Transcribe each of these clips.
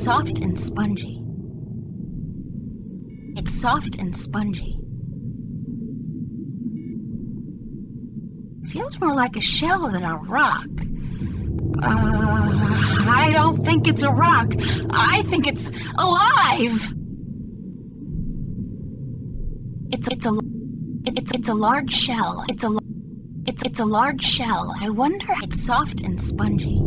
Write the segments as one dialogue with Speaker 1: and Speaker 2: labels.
Speaker 1: soft and spongy. It's soft and spongy. Feels more like a shell than a rock. I don't think it's a rock. I think it's alive. It's a large shell. It's a large shell. I wonder. It's soft and spongy.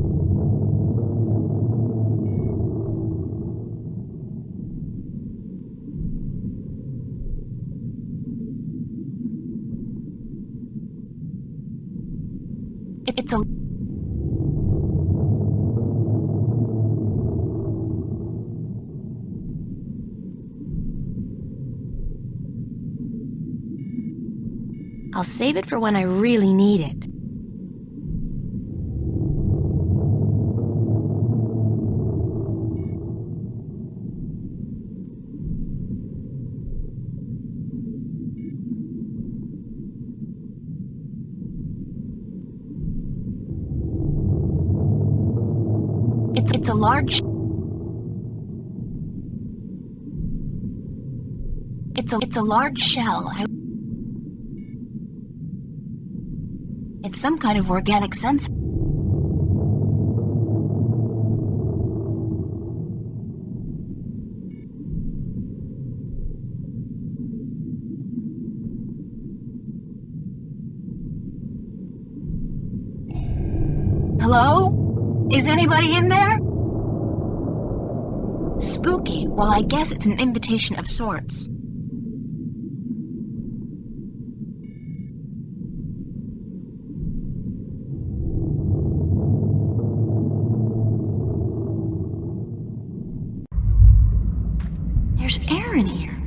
Speaker 1: It's a I'll save it for when I really need it. It's a large. It's a large shell. It's some kind of organic sense. Hello? Is anybody in there? Spooky. Well, I guess it's an invitation of sorts. There's air in here,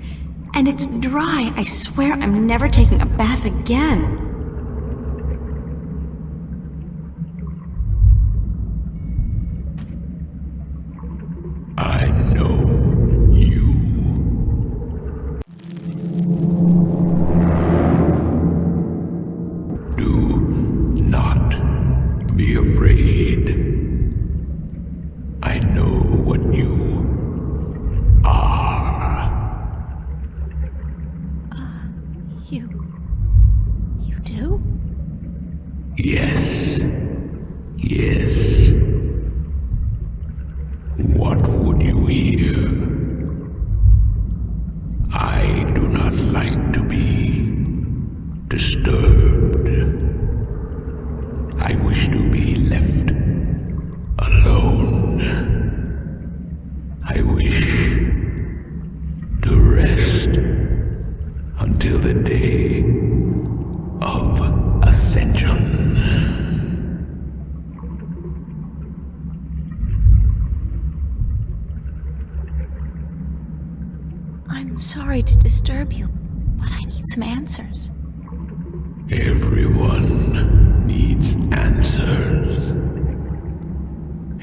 Speaker 1: and it's dry. I swear I'm never taking a bath again.
Speaker 2: I know you. Do not be afraid. I know what you are.
Speaker 1: You do?
Speaker 2: Yes. Yes. What would you hear? I do not like to be disturbed. I wish to be left alone. I wish to rest until the day of ascension.
Speaker 1: I'm sorry to disturb you, but I need some answers.
Speaker 2: Everyone needs answers.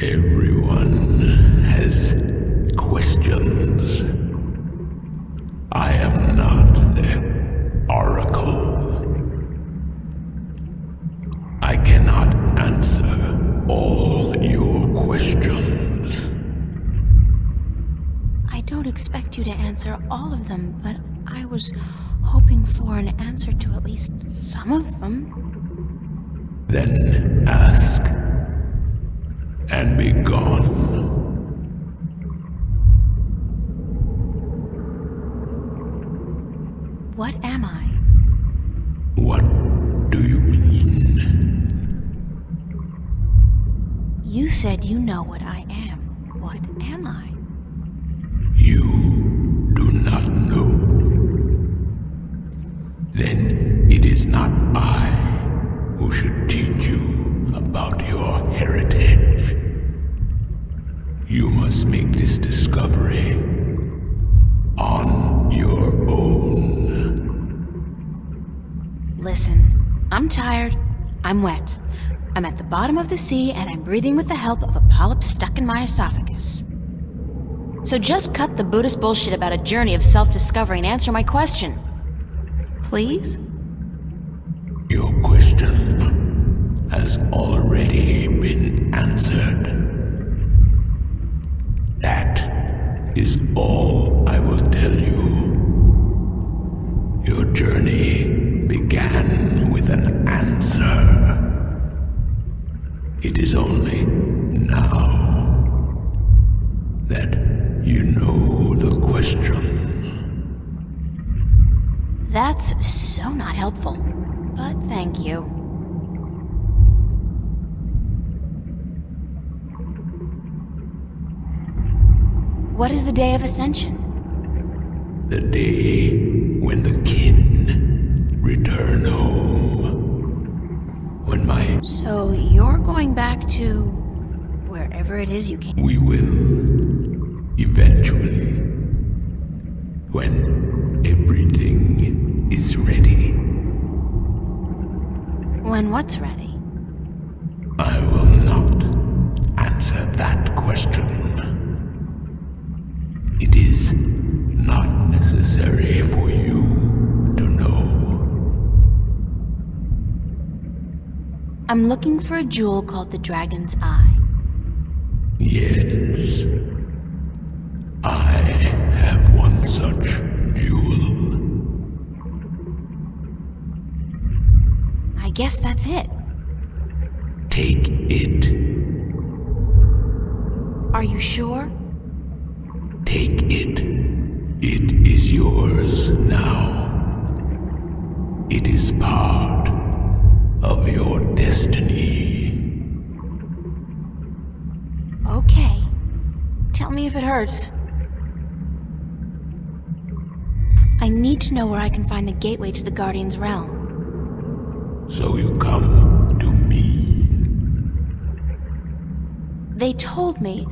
Speaker 2: Everyone has questions. I am not the oracle. I cannot answer all your questions.
Speaker 1: I don't expect you to answer all of them, but I was hoping for an answer to at least some of them.
Speaker 2: Then ask and be gone.
Speaker 1: What am I?
Speaker 2: What do you mean?
Speaker 1: You said you know what I am. What am I?
Speaker 2: You do not know. Then it is not I who should teach you about your heritage. You must make this discovery on your own.
Speaker 1: Listen, I'm tired. I'm wet. I'm at the bottom of the sea, and I'm breathing with the help of a polyp stuck in my esophagus. So just cut the Buddhist bullshit about a journey of self-discovery and answer my question. Please?
Speaker 2: Your question has already been answered. That is all I will tell you. Your journey began with an answer. It is only now that you know the question.
Speaker 1: That's so not helpful, but thank you. What is the Day of Ascension?
Speaker 2: The day when the kin return home. When my...
Speaker 1: So you're going back to wherever it is you came?
Speaker 2: We will, eventually, when everything is ready.
Speaker 1: When what's ready?
Speaker 2: I will not answer that question. It is not necessary for you to know.
Speaker 1: I'm looking for a jewel called the Dragon's Eye.
Speaker 2: Yes. I have one such jewel.
Speaker 1: I guess that's it.
Speaker 2: Take it.
Speaker 1: Are you sure?
Speaker 2: Take it. It is yours now. It is part of your destiny.
Speaker 1: Okay. Tell me if it hurts. I need to know where I can find the gateway to the Guardian's realm.
Speaker 2: So you come to me.
Speaker 1: They told me,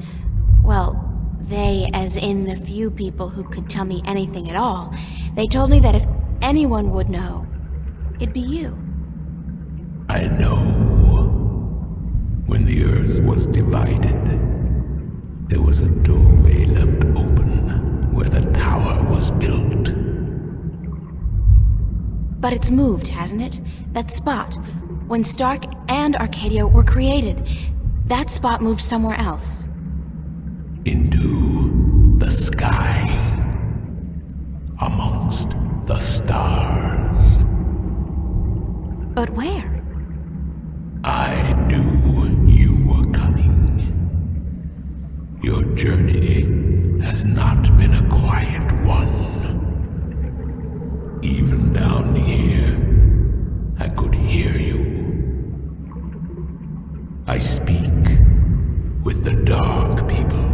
Speaker 1: well, they as in the few people who could tell me anything at all, they told me that if anyone would know, it'd be you.
Speaker 2: I know. When the earth was divided, there was a doorway left open where the tower was built.
Speaker 1: But it's moved, hasn't it? That spot. When Stark and Arcadia were created, that spot moved somewhere else.
Speaker 2: Into the sky. Amongst the stars.
Speaker 1: But where?
Speaker 2: I knew you were coming. Your journey has not been a quiet one. Even down here, I could hear you. I speak with the dark people.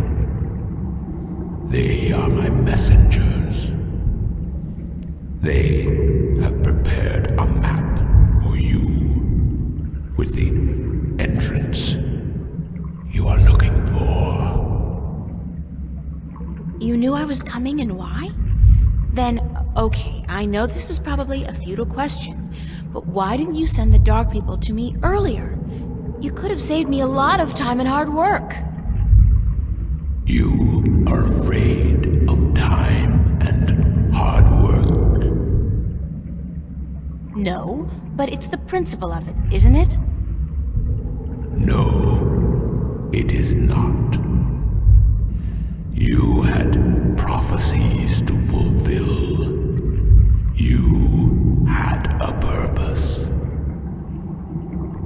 Speaker 2: They are my messengers. They have prepared a map for you with the entrance you are looking for.
Speaker 1: You knew I was coming and why? Then, okay, I know this is probably a futile question, but why didn't you send the dark people to me earlier? You could have saved me a lot of time and hard work.
Speaker 2: You are afraid of time and hard work.
Speaker 1: No, but it's the principle of it, isn't it?
Speaker 2: No, it is not. You had prophecies to fulfill. You had a purpose.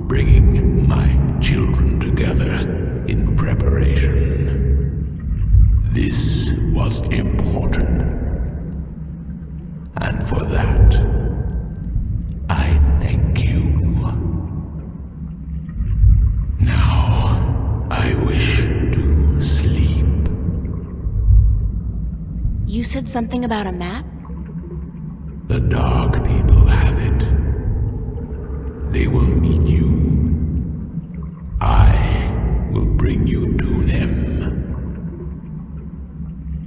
Speaker 2: Bringing my children together in preparation. This was important. And for that, I thank you. Now, I wish to sleep.
Speaker 1: You said something about a map?
Speaker 2: The dark people have it. They will meet you. I will bring you to them.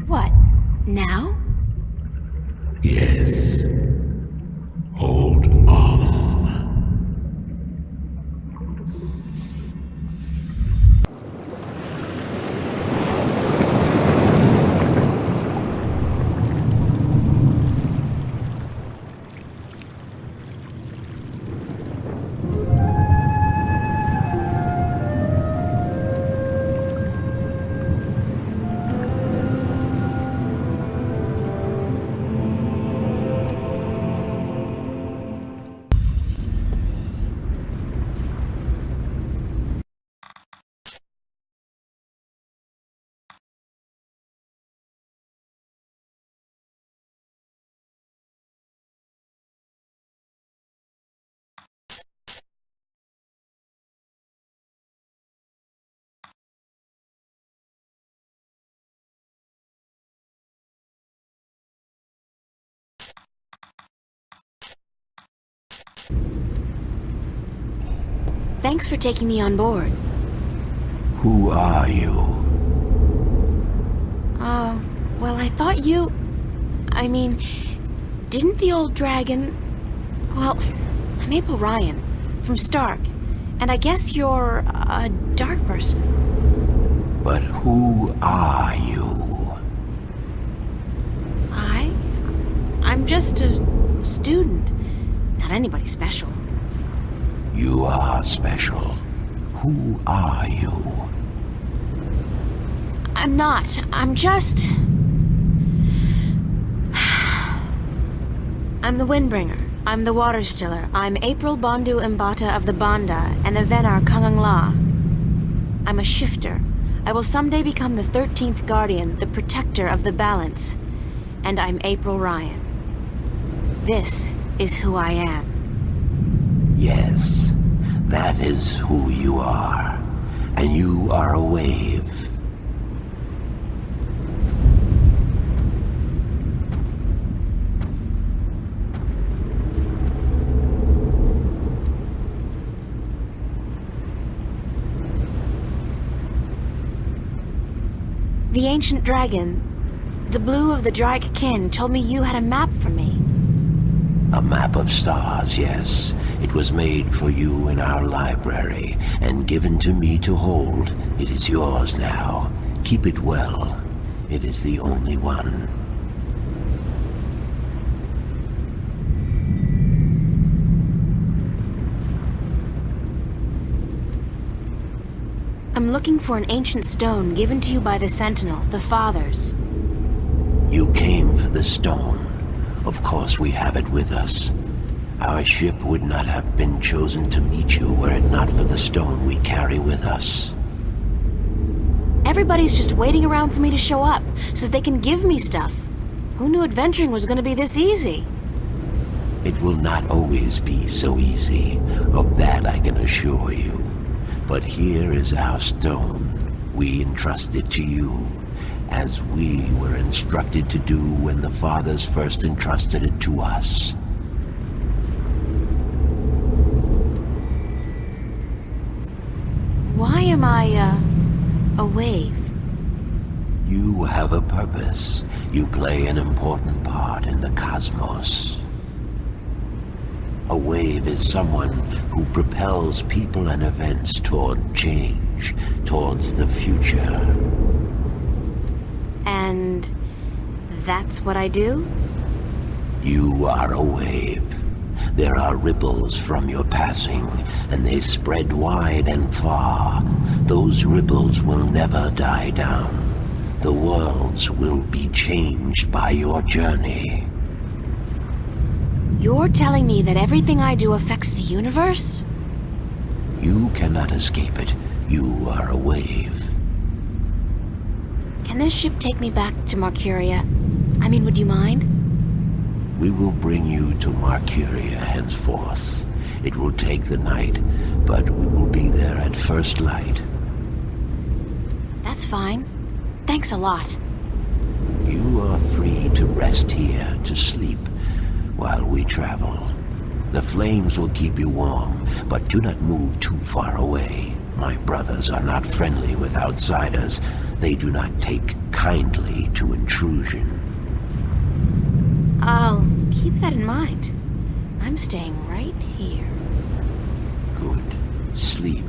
Speaker 1: What, now?
Speaker 2: Yes. Hold on.
Speaker 1: Thanks for taking me on board.
Speaker 2: Who are you?
Speaker 1: Oh, well, I thought you... I mean, didn't the old dragon... Well, I'm April Ryan, from Stark, and I guess you're a dark person.
Speaker 2: But who are you?
Speaker 1: I'm just a student. Not anybody special.
Speaker 2: You are special. Who are you?
Speaker 1: I'm not. I'm just... I'm the Windbringer. I'm the Water Stiller. I'm April Bondu Mbata of the Banda and the Venar Kangang La. I'm a shifter. I will someday become the 13th Guardian, the protector of the balance. And I'm April Ryan. This is who I am.
Speaker 2: Yes, that is who you are. And you are a wave.
Speaker 1: The ancient dragon, the blue of the Drake kin, told me you had a map for me.
Speaker 2: A map of stars, yes. It was made for you in our library, and given to me to hold. It is yours now. Keep it well. It is the only one.
Speaker 1: I'm looking for an ancient stone given to you by the Sentinel, the Fathers.
Speaker 2: You came for the stone. Of course we have it with us. Our ship would not have been chosen to meet you were it not for the stone we carry with us.
Speaker 1: Everybody's just waiting around for me to show up, so that they can give me stuff. Who knew adventuring was gonna be this easy?
Speaker 2: It will not always be so easy. Of that I can assure you. But here is our stone. We entrust it to you, as we were instructed to do when the Fathers first entrusted it to us.
Speaker 1: Why am I, a wave?
Speaker 2: You have a purpose. You play an important part in the cosmos. A wave is someone who propels people and events toward change, towards the future.
Speaker 1: And that's what I do?
Speaker 2: You are a wave. There are ripples from your passing, and they spread wide and far. Those ripples will never die down. The worlds will be changed by your journey.
Speaker 1: You're telling me that everything I do affects the universe?
Speaker 2: You cannot escape it. You are a wave.
Speaker 1: Can this ship take me back to Marcuria? I mean, would you mind?
Speaker 2: We will bring you to Marcuria henceforth. It will take the night, but we will be there at first light.
Speaker 1: That's fine. Thanks a lot.
Speaker 2: You are free to rest here, to sleep, while we travel. The flames will keep you warm, but do not move too far away. My brothers are not friendly with outsiders. They do not take kindly to intrusion.
Speaker 1: I'll keep that in mind. I'm staying right here.
Speaker 2: Good. Sleep.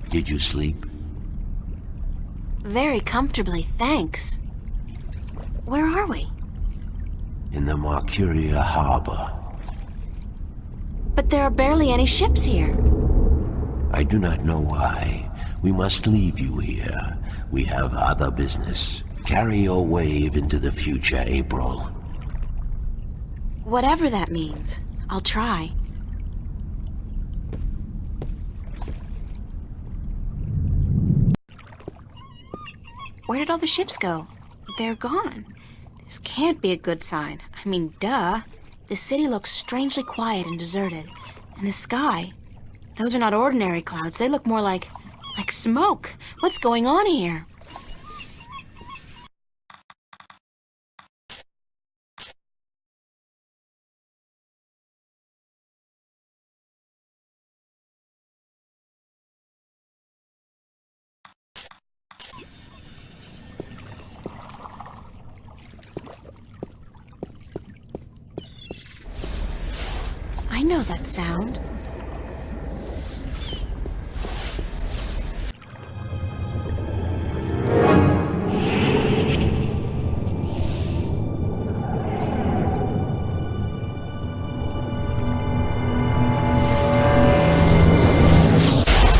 Speaker 2: Did you sleep?
Speaker 1: Very comfortably, thanks. Where are we?
Speaker 2: In the Marcuria harbor.
Speaker 1: But there are barely any ships here.
Speaker 3: I do not know why. We must leave you here. We have other business. Carry your wave into the future, April.
Speaker 1: Whatever that means, I'll try. Where did all the ships go? They're gone. This can't be a good sign. I mean, duh. The city looks strangely quiet and deserted. And the sky, those are not ordinary clouds. They look more like smoke. What's going on here? I know that sound.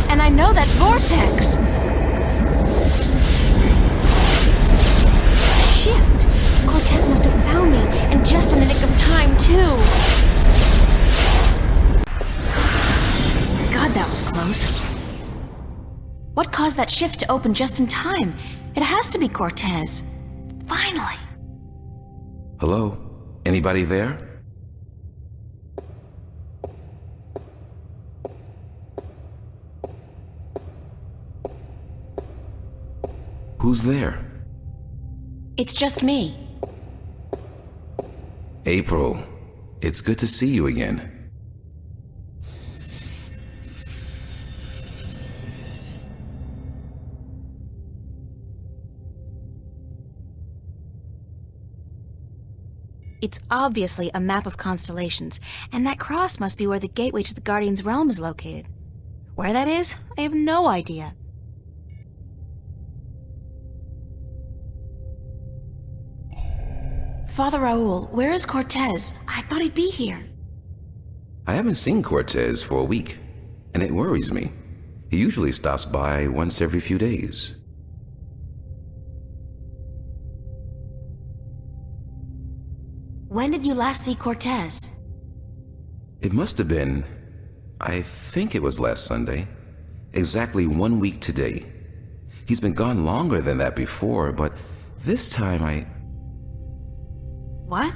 Speaker 1: And I know that vortex! Shift! Cortez must have found me, and just in the nick of time, too! God, that was close. What caused that shift to open just in time? It has to be Cortez. Finally.
Speaker 4: Hello? Anybody there? Who's there?
Speaker 1: It's just me.
Speaker 4: April, it's good to see you again.
Speaker 1: It's obviously a map of constellations, and that cross must be where the gateway to the Guardian's realm is located. Where that is, I have no idea. Father Raoul, where is Cortez? I thought he'd be here.
Speaker 4: I haven't seen Cortez for a week, and it worries me. He usually stops by once every few days.
Speaker 1: When did you last see Cortez?
Speaker 4: It must have been, I think it was last Sunday. Exactly 1 week today. He's been gone longer than that before, but this time
Speaker 1: What?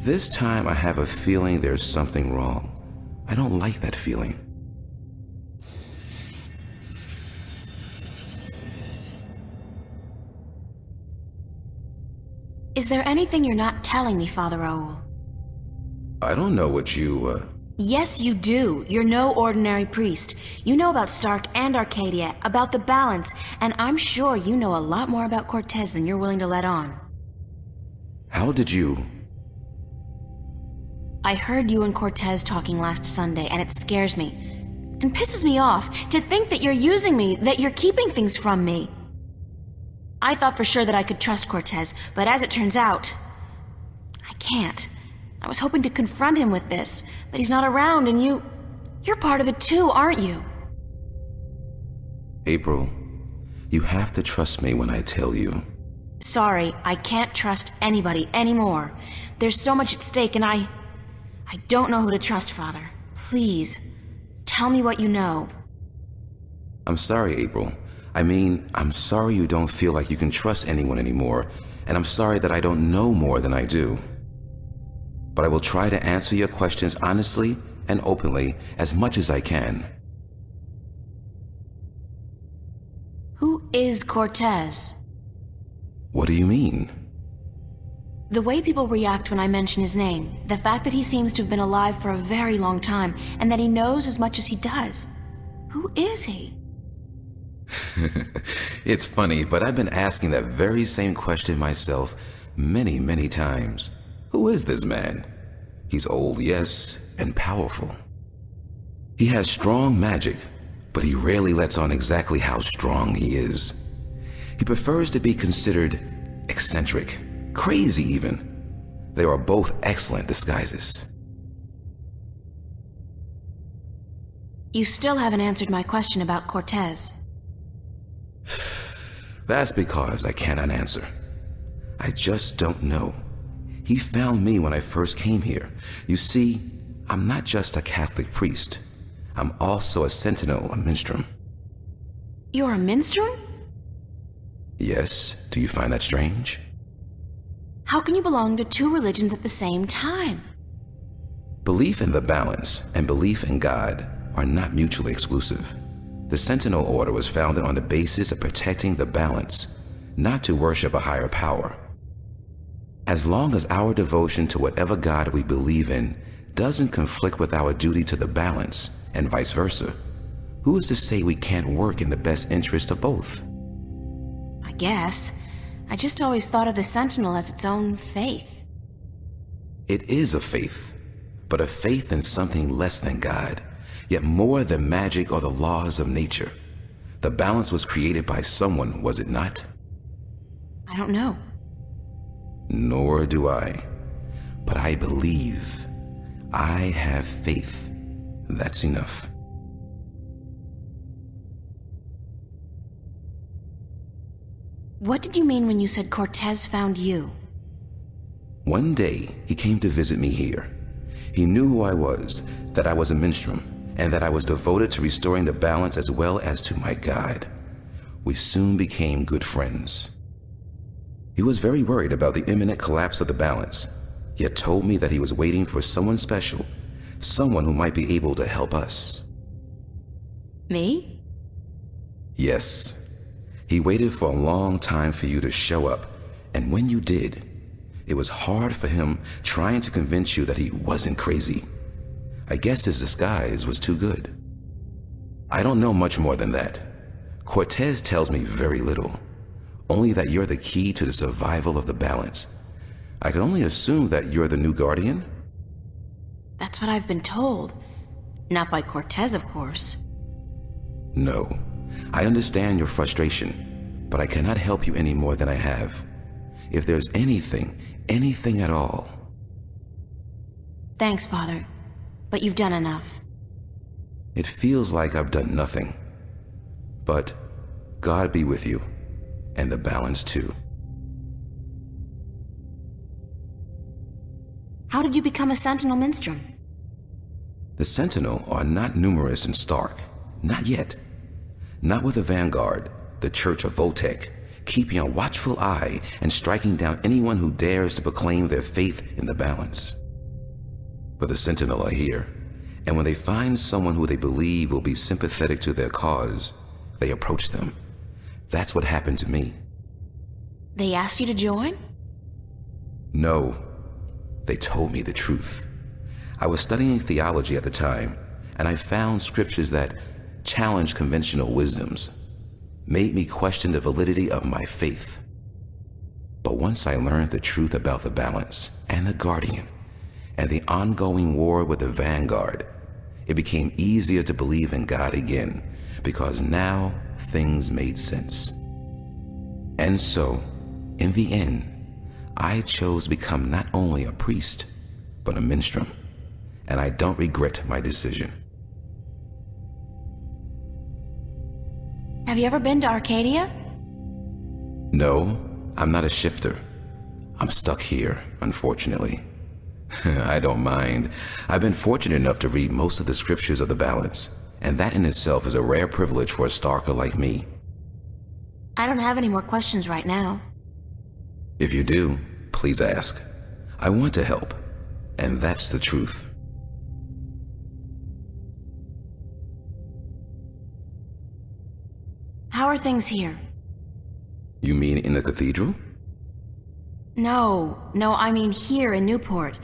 Speaker 4: This time I have a feeling there's something wrong. I don't like that feeling.
Speaker 1: Is there anything you're not telling me, Father Raoul?
Speaker 4: I don't know what you,
Speaker 1: Yes, you do. You're no ordinary priest. You know about Stark and Arcadia, about the balance, and I'm sure you know a lot more about Cortez than you're willing to let on.
Speaker 4: How did you...
Speaker 1: I heard you and Cortez talking last Sunday, and it scares me. And pisses me off to think that you're using me, that you're keeping things from me. I thought for sure that I could trust Cortez, but as it turns out, I can't. I was hoping to confront him with this, but he's not around, and you're part of it too, aren't you?
Speaker 4: April, you have to trust me when I tell you.
Speaker 1: Sorry, I can't trust anybody anymore. There's so much at stake, and I don't know who to trust, Father. Please, tell me what you know.
Speaker 4: I'm sorry, April. I mean, I'm sorry you don't feel like you can trust anyone anymore, and I'm sorry that I don't know more than I do. But I will try to answer your questions honestly and openly as much as I can.
Speaker 1: Who is Cortez?
Speaker 4: What do you mean?
Speaker 1: The way people react when I mention his name, the fact that he seems to have been alive for a very long time, and that he knows as much as he does. Who is he?
Speaker 4: It's funny, but I've been asking that very same question myself many, many times. Who is this man? He's old, yes, and powerful. He has strong magic, but he rarely lets on exactly how strong he is. He prefers to be considered eccentric, crazy even. They are both excellent disguises.
Speaker 1: You still haven't answered my question about Cortez.
Speaker 4: That's because I cannot answer. I just don't know. He found me when I first came here. You see, I'm not just a Catholic priest. I'm also a sentinel, a minstrel.
Speaker 1: You're a minstrel?
Speaker 4: Yes, do you find that strange?
Speaker 1: How can you belong to two religions at the same time?
Speaker 4: Belief in the balance and belief in God are not mutually exclusive. The Sentinel Order was founded on the basis of protecting the balance, not to worship a higher power. As long as our devotion to whatever God we believe in doesn't conflict with our duty to the balance, and vice versa, who is to say we can't work in the best interest of both?
Speaker 1: I guess. I just always thought of the Sentinel as its own faith.
Speaker 4: It is a faith, but a faith in something less than God, yet more than magic or the laws of nature. The balance was created by someone, was it not?
Speaker 1: I don't know.
Speaker 4: Nor do I. But I believe. I have faith. That's enough.
Speaker 1: What did you mean when you said Cortez found you?
Speaker 4: One day, he came to visit me here. He knew who I was, that I was a minstrel, and that I was devoted to restoring the balance as well as to my God. We soon became good friends. He was very worried about the imminent collapse of the balance, yet told me that he was waiting for someone special, someone who might be able to help us.
Speaker 1: Me?
Speaker 4: Yes. He waited for a long time for you to show up, and when you did, it was hard for him trying to convince you that he wasn't crazy. I guess his disguise was too good. I don't know much more than that. Cortez tells me very little, only that you're the key to the survival of the balance. I can only assume that you're the new guardian?
Speaker 1: That's what I've been told. Not by Cortez, of course.
Speaker 4: No. I understand your frustration, but I cannot help you any more than I have. If there's anything at all.
Speaker 1: Thanks, Father, but you've done enough.
Speaker 4: It feels like I've done nothing. But God be with you, and the balance too.
Speaker 1: How did you become a Sentinel Minstrel?
Speaker 4: The Sentinel are not numerous in Stark, not yet. Not with the Vanguard, the Church of Voltec, keeping a watchful eye and striking down anyone who dares to proclaim their faith in the balance. But the Sentinel are here, and when they find someone who they believe will be sympathetic to their cause, they approach them. That's what happened to me.
Speaker 1: They asked you to join?
Speaker 4: No, they told me the truth. I was studying theology at the time, and I found scriptures that challenged conventional wisdoms, made me question the validity of my faith. But once I learned the truth about the balance and the Guardian and the ongoing war with the Vanguard, it became easier to believe in God again, because now things made sense. And so, in the end, I chose to become not only a priest, but a minstrel, and I don't regret my decision.
Speaker 1: Have you ever been to Arcadia?
Speaker 4: No, I'm not a shifter. I'm stuck here, unfortunately. I don't mind. I've been fortunate enough to read most of the scriptures of the balance, and that in itself is a rare privilege for a Starker like me.
Speaker 1: I don't have any more questions right now.
Speaker 4: If you do, please ask. I want to help, and that's the truth.
Speaker 1: How are things here?
Speaker 4: You mean in the cathedral?
Speaker 1: No, I mean here in Newport.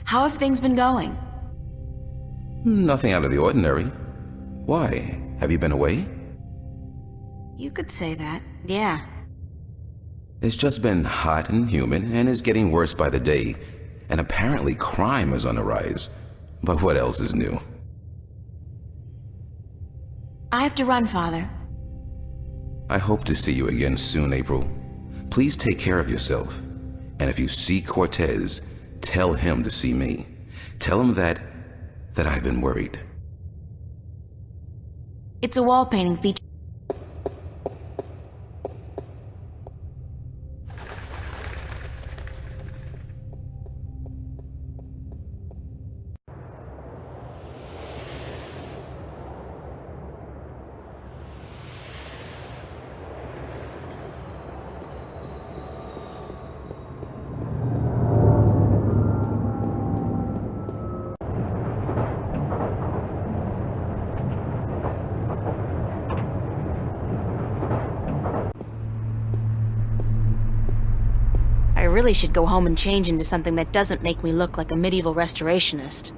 Speaker 1: How have things been going?
Speaker 4: Nothing out of the ordinary. Why? Have you been away?
Speaker 1: You could say that, yeah.
Speaker 4: It's just been hot and humid, and is getting worse by the day. And apparently crime is on the rise. But what else is new?
Speaker 1: I have to run, Father.
Speaker 4: I hope to see you again soon, April. Please take care of yourself. And if you see Cortez, tell him to see me. Tell him that I've been worried.
Speaker 1: It's a wall painting featured. I really should go home and change into something that doesn't make me look like a medieval restorationist.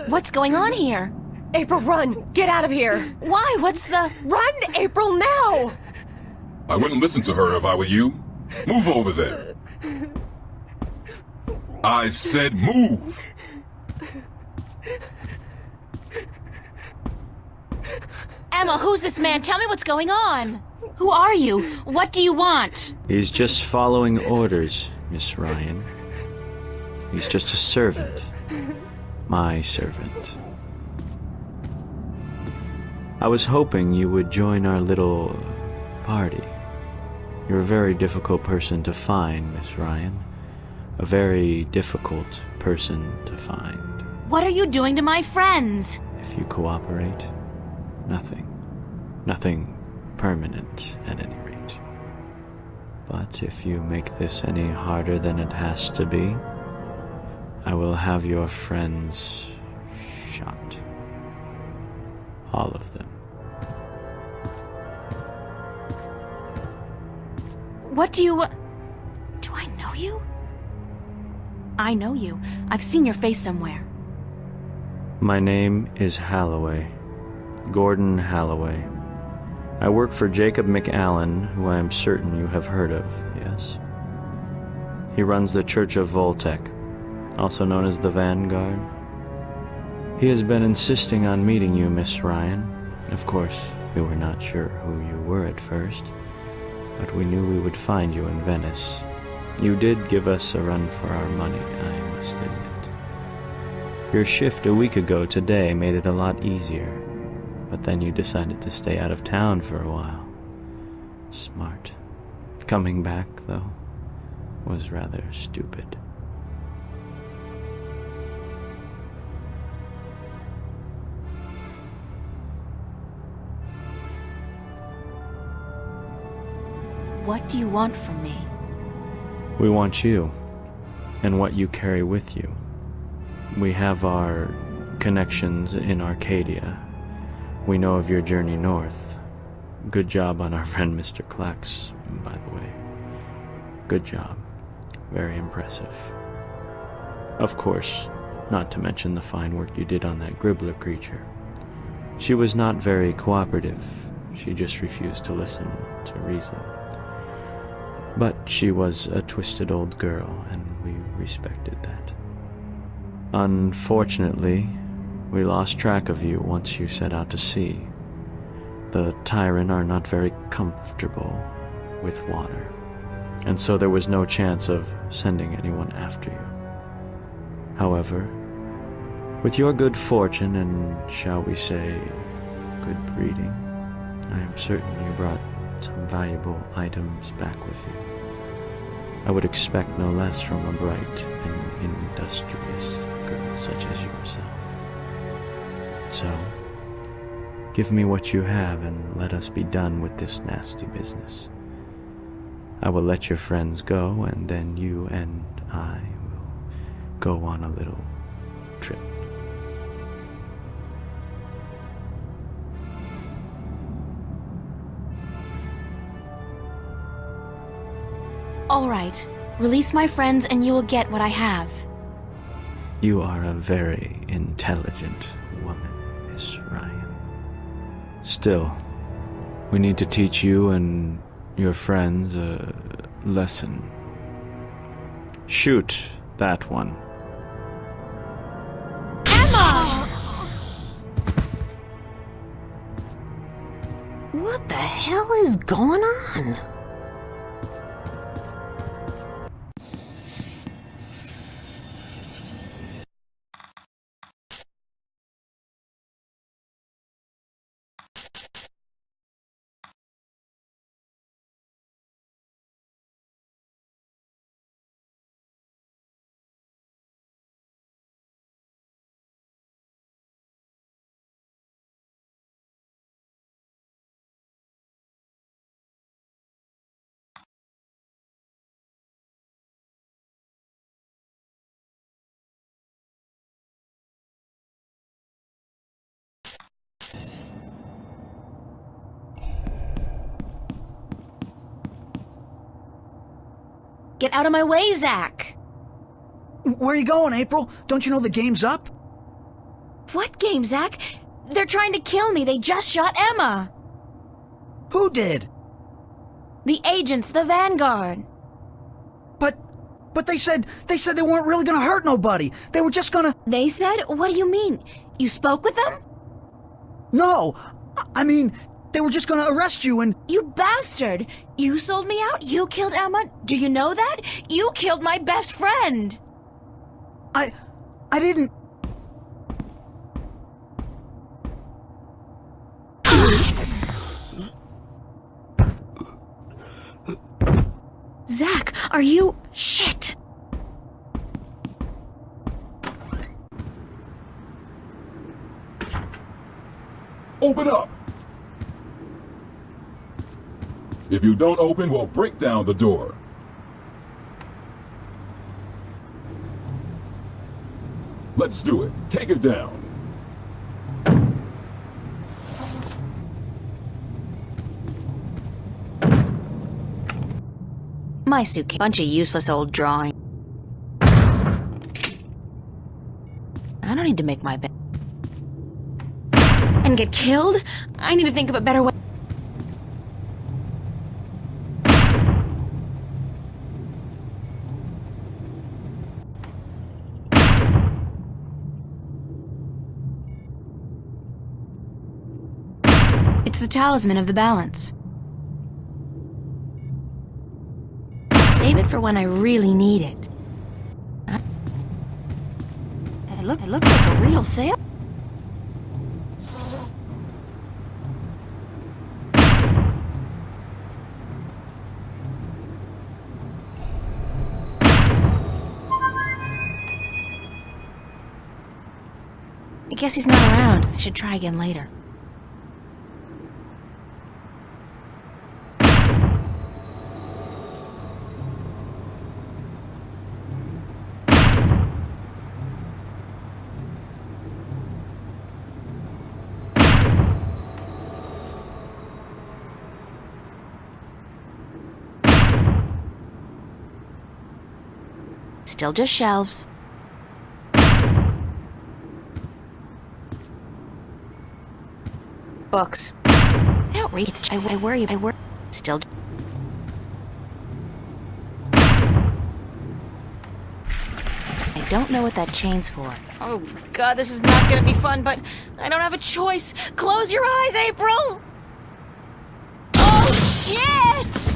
Speaker 1: What's going on here?
Speaker 5: April, run! Get out of here!
Speaker 1: Why? What's the...
Speaker 5: Run, April, now!
Speaker 6: I wouldn't listen to her if I were you. Move over there. I said move!
Speaker 1: Emma, who's this man? Tell me what's going on. Who are you? What do you want?
Speaker 7: He's just following orders, Miss Ryan. He's just a servant. My servant. I was hoping you would join our little party. You're a very difficult person to find, Miss Ryan. A very difficult person to find.
Speaker 1: What are you doing to my friends?
Speaker 7: If you cooperate, nothing. Nothing permanent, at any rate. But if you make this any harder than it has to be, I will have your friends shot. All of them.
Speaker 1: What do you... Do I know you? I know you. I've seen your face somewhere.
Speaker 7: My name is Halloway. Gordon Halloway. I work for Jacob McAllen, who I am certain you have heard of, yes? He runs the Church of Voltec, also known as the Vanguard. He has been insisting on meeting you, Miss Ryan. Of course, we were not sure who you were at first, but we knew we would find you in Venice. You did give us a run for our money, I must admit. Your shift a week ago today made it a lot easier, but then you decided to stay out of town for a while. Smart. Coming back, though, was rather stupid.
Speaker 1: What do you want from me?
Speaker 7: We want you, and what you carry with you. We have our connections in Arcadia. We know of your journey north. Good job on our friend Mr. Clax, by the way. Good job. Very impressive. Of course, not to mention the fine work you did on that Gribbler creature. She was not very cooperative. She just refused to listen to reason. But she was a twisted old girl, and we respected that. Unfortunately, we lost track of you once you set out to sea. The Tyrant are not very comfortable with water, and so there was no chance of sending anyone after you. However, with your good fortune and, shall we say, good breeding, I am certain you brought some valuable items back with you. I would expect no less from a bright and industrious girl such as yourself. So, give me what you have and let us be done with this nasty business. I will let your friends go, and then you and I will go on a little trip.
Speaker 1: All right. Release my friends and you will get what I have.
Speaker 7: You are a very intelligent woman, Miss Ryan. Still, we need to teach you and your friends a lesson. Shoot that one.
Speaker 1: Emma!
Speaker 5: What the hell is going on?
Speaker 1: Get out of my way, Zach!
Speaker 8: Where are you going, April? Don't you know the game's up?
Speaker 1: What game, Zach? They're trying to kill me. They just shot Emma.
Speaker 8: Who did?
Speaker 1: The agents, the Vanguard.
Speaker 8: But they said they weren't really gonna hurt nobody. They were just gonna...
Speaker 1: They said? What do you mean? You spoke with them?
Speaker 8: No, I mean, they were just gonna arrest you and...
Speaker 1: You bastard! You sold me out? You killed Emma? Do you know that? You killed my best friend!
Speaker 8: I didn't...
Speaker 1: Zach, are you... Shit!
Speaker 6: Open up! If you don't open, we'll break down the door. Let's do it. Take it down.
Speaker 1: My suitcase. Bunch of useless old drawing. I don't need to make my bed. And get killed? I need to think of a better way. It's the talisman of the balance. Save it for when I really need it. It looked like a real sale. I guess he's not around. I should try again later. Still just shelves. Books. I don't read. I worry. Still. I don't know what that chain's for. Oh God, this is not gonna be fun, but I don't have a choice. Close your eyes, April! Oh shit!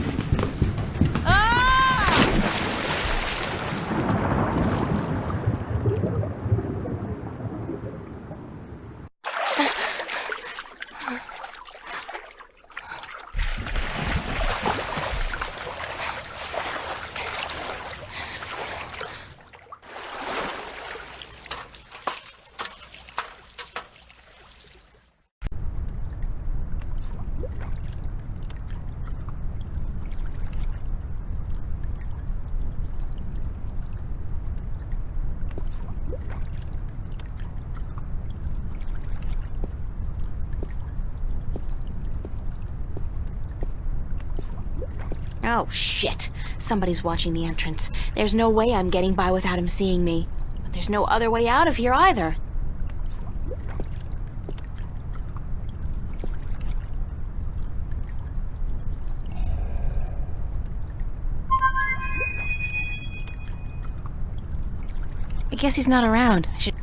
Speaker 1: Oh, shit. Somebody's watching the entrance. There's no way I'm getting by without him seeing me. But there's no other way out of here either. I guess he's not around. I should...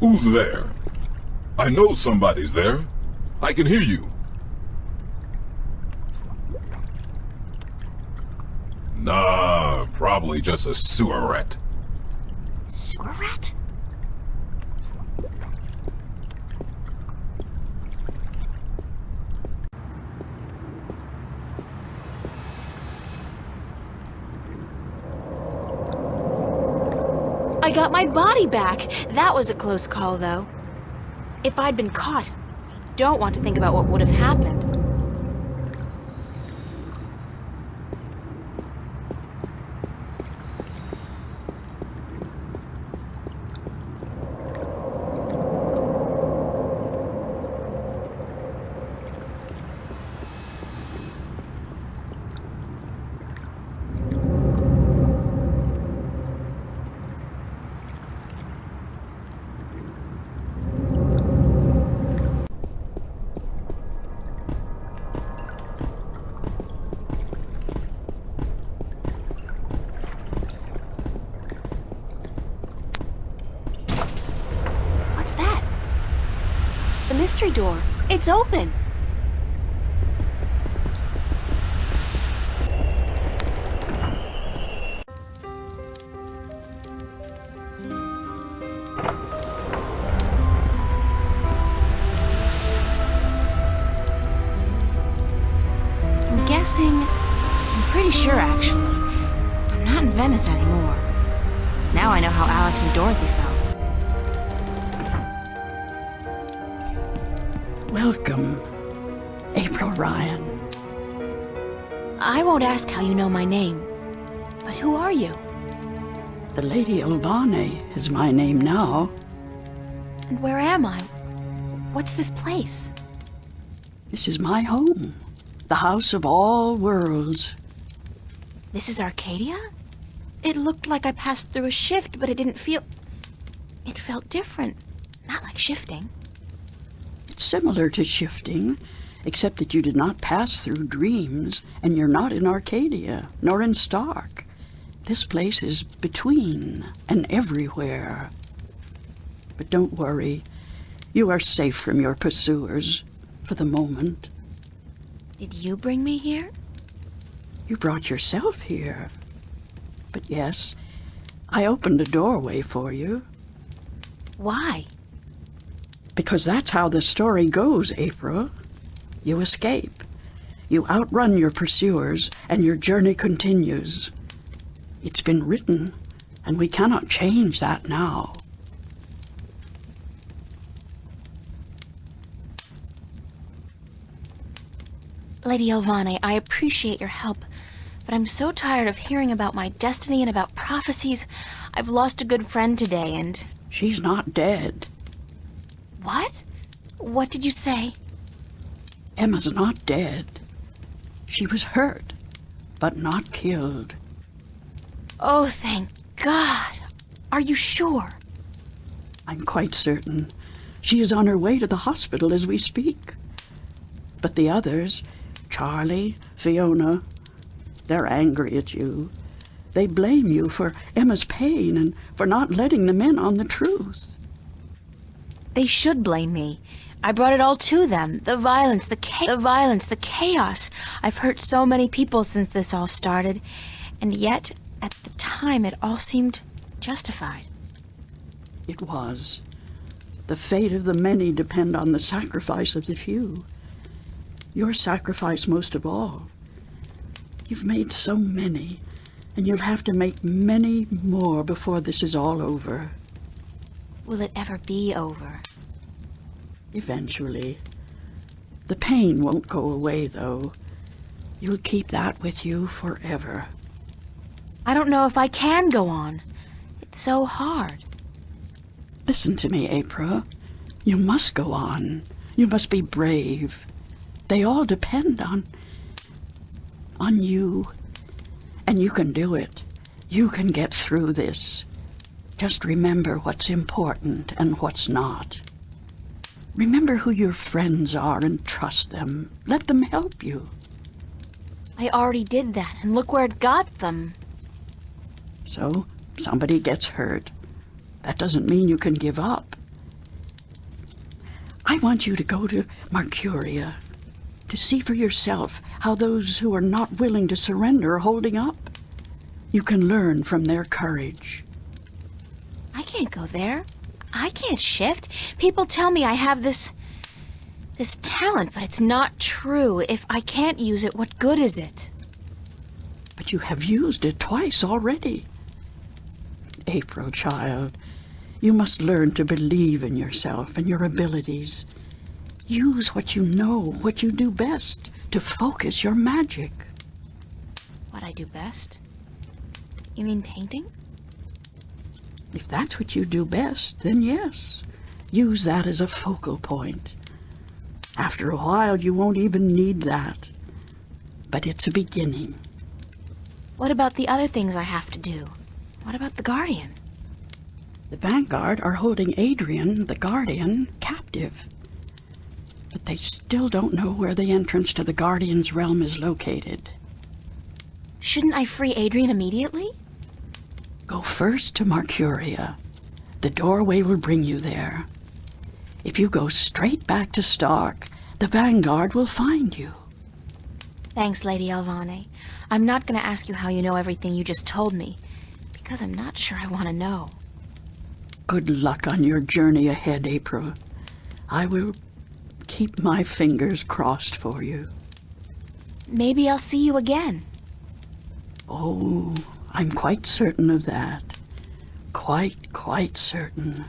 Speaker 6: Who's there? I know somebody's there. I can hear you. Nah, probably just a sewer rat.
Speaker 1: Sewer rat? I got my body back. That was a close call, though. If I'd been caught, I don't want to think about what would have happened. What's that? The mystery door. It's open. I'm guessing... I'm pretty sure, actually. I'm not in Venice anymore. Now I know how Alice and Dorothy felt.
Speaker 9: Welcome, April Ryan.
Speaker 1: I won't ask how you know my name. But who are you?
Speaker 9: The Lady Olvane is my name now.
Speaker 1: And where am I? What's this place?
Speaker 9: This is my home, the house of all worlds.
Speaker 1: This is Arcadia? It looked like I passed through a shift, but it didn't feel... It felt different. Not like shifting.
Speaker 9: It's similar to shifting, except that you did not pass through dreams, and you're not in Arcadia, nor in Stark. This place is between and everywhere. But don't worry. You are safe from your pursuers, for the moment.
Speaker 1: Did you bring me here?
Speaker 9: You brought yourself here. But yes, I opened a doorway for you.
Speaker 1: Why?
Speaker 9: Because that's how the story goes, April. You escape. You outrun your pursuers, and your journey continues. It's been written, and we cannot change that now.
Speaker 1: Lady Olvane, I appreciate your help, but I'm so tired of hearing about my destiny and about prophecies. I've lost a good friend today, and...
Speaker 9: She's not dead.
Speaker 1: What? What did you say?
Speaker 9: Emma's not dead. She was hurt, but not killed.
Speaker 1: Oh, thank God. Are you sure?
Speaker 9: I'm quite certain. She is on her way to the hospital as we speak. But the others, Charlie, Fiona, they're angry at you. They blame you for Emma's pain and for not letting them in on the truth.
Speaker 1: They should blame me. I brought it all to them. The violence, the chaos. I've hurt so many people since this all started. And yet, at the time, it all seemed justified.
Speaker 9: It was. The fate of the many depend on the sacrifice of the few. Your sacrifice most of all. You've made so many, and you'll have to make many more before this is all over.
Speaker 1: Will it ever be over?
Speaker 9: Eventually. The pain won't go away, though. You'll keep that with you forever.
Speaker 1: I don't know if I can go on. It's so hard.
Speaker 9: Listen to me, April. You must go on. You must be brave. They all depend on you. And you can do it. You can get through this. Just remember what's important and what's not. Remember who your friends are and trust them. Let them help you.
Speaker 1: I already did that, and look where it got them.
Speaker 9: So, somebody gets hurt. That doesn't mean you can give up. I want you to go to Mercuria, to see for yourself how those who are not willing to surrender are holding up. You can learn from their courage.
Speaker 1: I can't go there. I can't shift. People tell me I have this talent, but it's not true. If I can't use it, what good is it?
Speaker 9: But you have used it twice already. April, child, you must learn to believe in yourself and your abilities. Use what you know, what you do best, to focus your magic.
Speaker 1: What I do best? You mean painting?
Speaker 9: If that's what you do best, then yes, use that as a focal point. After a while, you won't even need that. But it's a beginning.
Speaker 1: What about the other things I have to do? What about the Guardian?
Speaker 9: The Vanguard are holding Adrian, the Guardian, captive. But they still don't know where the entrance to the Guardian's realm is located.
Speaker 1: Shouldn't I free Adrian immediately?
Speaker 9: Go first to Mercuria. The doorway will bring you there. If you go straight back to Stark, the Vanguard will find you.
Speaker 1: Thanks, Lady Alvane. I'm not going to ask you how you know everything you just told me, because I'm not sure I want to know.
Speaker 9: Good luck on your journey ahead, April. I will keep my fingers crossed for you.
Speaker 1: Maybe I'll see you again.
Speaker 9: Oh, I'm quite certain of that. Quite certain.